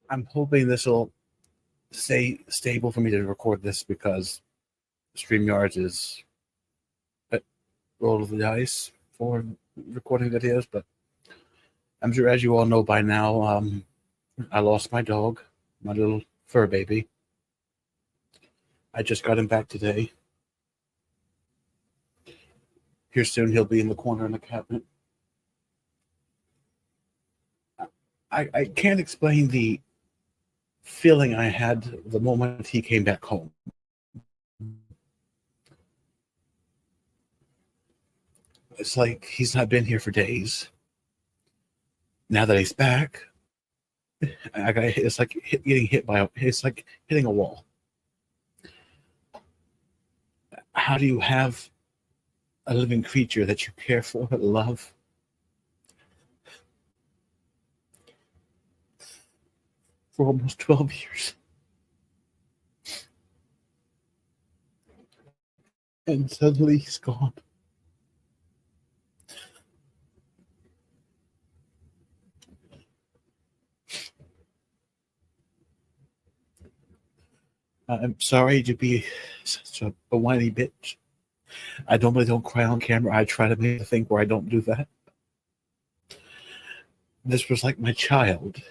I'm hoping this will stay stable for me to record this because StreamYard is a roll of the dice for recording videos. But I'm sure, as you all know by now, I lost my dog, my little fur baby. I just got him back today. Here soon, he'll be in the corner in the cabinet. I can't explain the feeling I had the moment he came back home. It's like he's not been here for days. Now that he's back, it's like it's like hitting a wall. How do you have a living creature that you care for, love, for almost 12 years? And suddenly he's gone. I'm sorry to be such a whiny bitch. I normally don't cry on camera. I try to make a thing where I don't do that. This was like my child.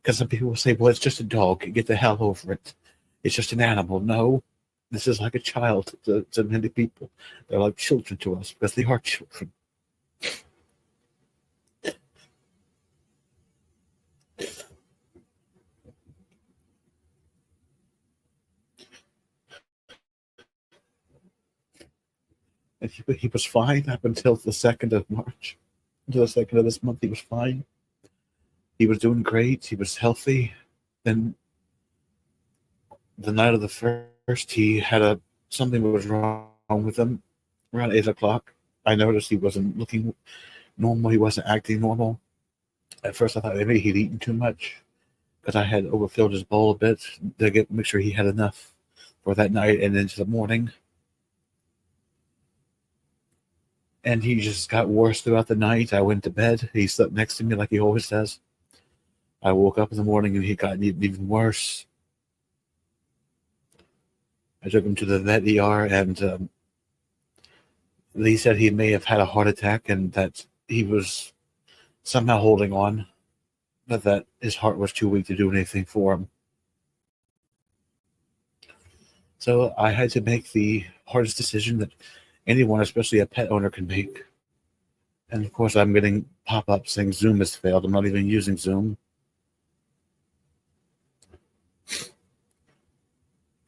Because some people will say, well, it's just a dog. Get the hell over it. It's just an animal. No, this is like a child to many people. They're like children to us because they are children. And he was fine up until the 2nd of March. Until the 2nd of this month, he was fine. He was doing great. He was healthy. Then the night of the first, he had something was wrong with him. Around 8 o'clock, I noticed he wasn't looking normal. He wasn't acting normal. At first, I thought maybe he'd eaten too much because I had overfilled his bowl a bit to make sure he had enough for that night and into the morning. And he just got worse throughout the night. I went to bed. He slept next to me like he always does. I woke up in the morning and he got even worse. I took him to the vet ER, and they said he may have had a heart attack and that he was somehow holding on, but that his heart was too weak to do anything for him. So I had to make the hardest decision that anyone, especially a pet owner, can make. And of course, I'm getting pop-ups saying Zoom has failed. I'm not even using Zoom.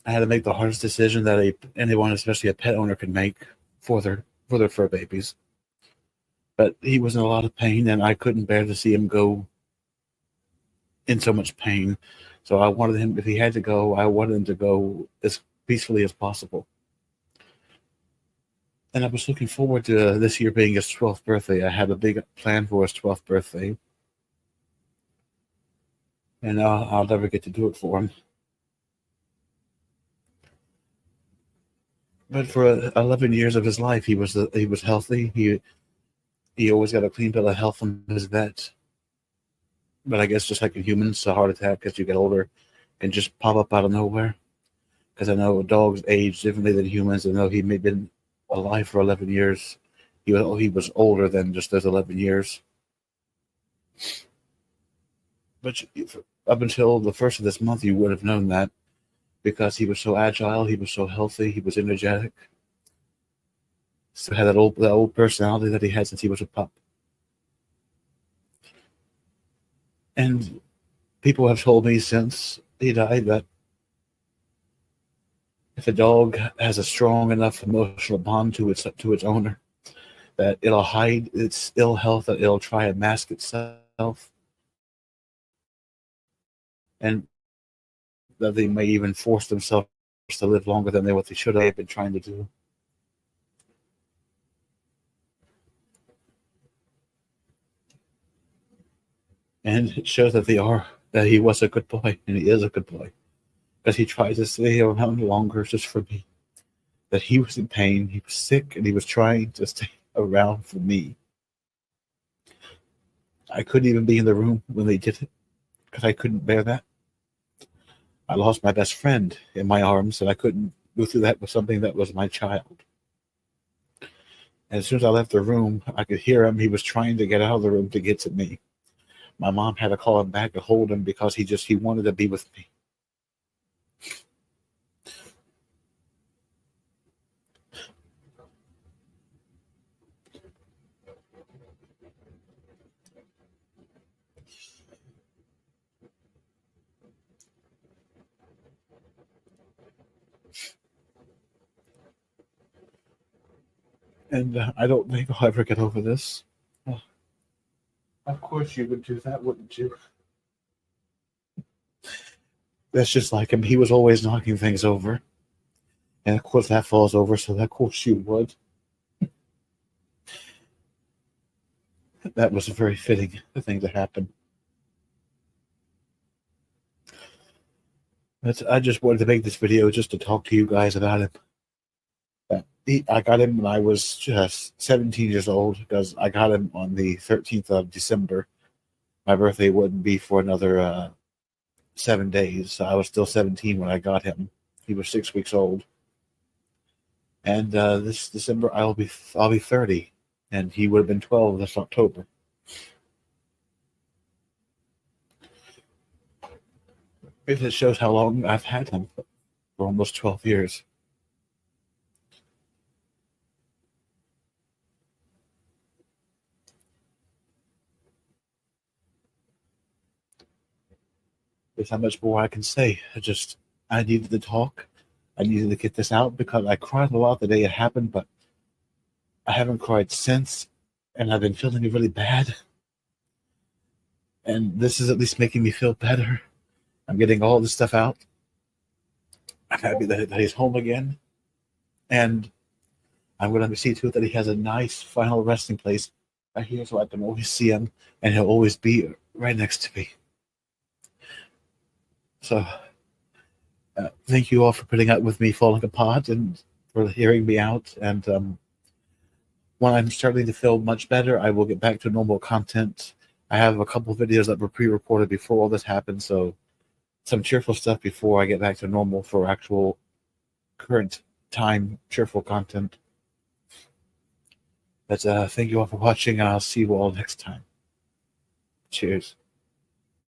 I had to make the hardest decision that anyone, especially a pet owner, can make for their fur babies. But he was in a lot of pain, and I couldn't bear to see him go in so much pain. So I wanted him, if he had to go, I wanted him to go as peacefully as possible. And I was looking forward to this year being his 12th birthday. I had a big plan for his 12th birthday. And I'll never get to do it for him. But for 11 years of his life, he was healthy. He always got a clean bill of health from his vet. But I guess just like in humans, a heart attack as you get older can just pop up out of nowhere. Because I know dogs age differently than humans. I know he may have been alive for 11 years. He was older than just those 11 years. But up until the first of this month, you would have known that because he was so agile, he was so healthy, he was energetic. Still had that old personality that he had since he was a pup. And people have told me since he died that if a dog has a strong enough emotional bond to its owner, that it'll hide its ill health, that it'll try and mask itself, and that they may even force themselves to live longer than what they should have been trying to do. And it shows that he was a good boy, and he is a good boy, because he tried to stay around longer just for me. That he was in pain, he was sick, and he was trying to stay around for me. I couldn't even be in the room when they did it, because I couldn't bear that. I lost my best friend in my arms, and I couldn't go through that with something that was my child. And as soon as I left the room, I could hear him. He was trying to get out of the room to get to me. My mom had to call him back to hold him because he wanted to be with me. And I don't think I'll ever get over this. Of course you would do that, wouldn't you? That's just like him. He was always knocking things over. And of course that falls over, so of course you would. That was a very fitting thing to happen. I just wanted to make this video just to talk to you guys about him. I got him when I was just 17 years old because I got him on the 13th of December. My birthday wouldn't be for another 7 days. So I was still 17 when I got him. He was 6 weeks old. And this December I'll be 30, and he would have been 12 this October. It shows how long I've had him, for almost 12 years. There's how much more I can say. I needed to talk. I needed to get this out because I cried a lot the day it happened, but I haven't cried since, and I've been feeling really bad. And this is at least making me feel better. I'm getting all this stuff out. I'm happy that he's home again. And I'm going to see to it that he has a nice final resting place right here so I can always see him, and he'll always be right next to me. So thank you all for putting up with me falling apart and for hearing me out. And when I'm starting to feel much better, I will get back to normal content. I have a couple of videos that were pre-recorded before all this happened, so some cheerful stuff before I get back to normal for actual current time cheerful content. But thank you all for watching, and I'll see you all next time. Cheers.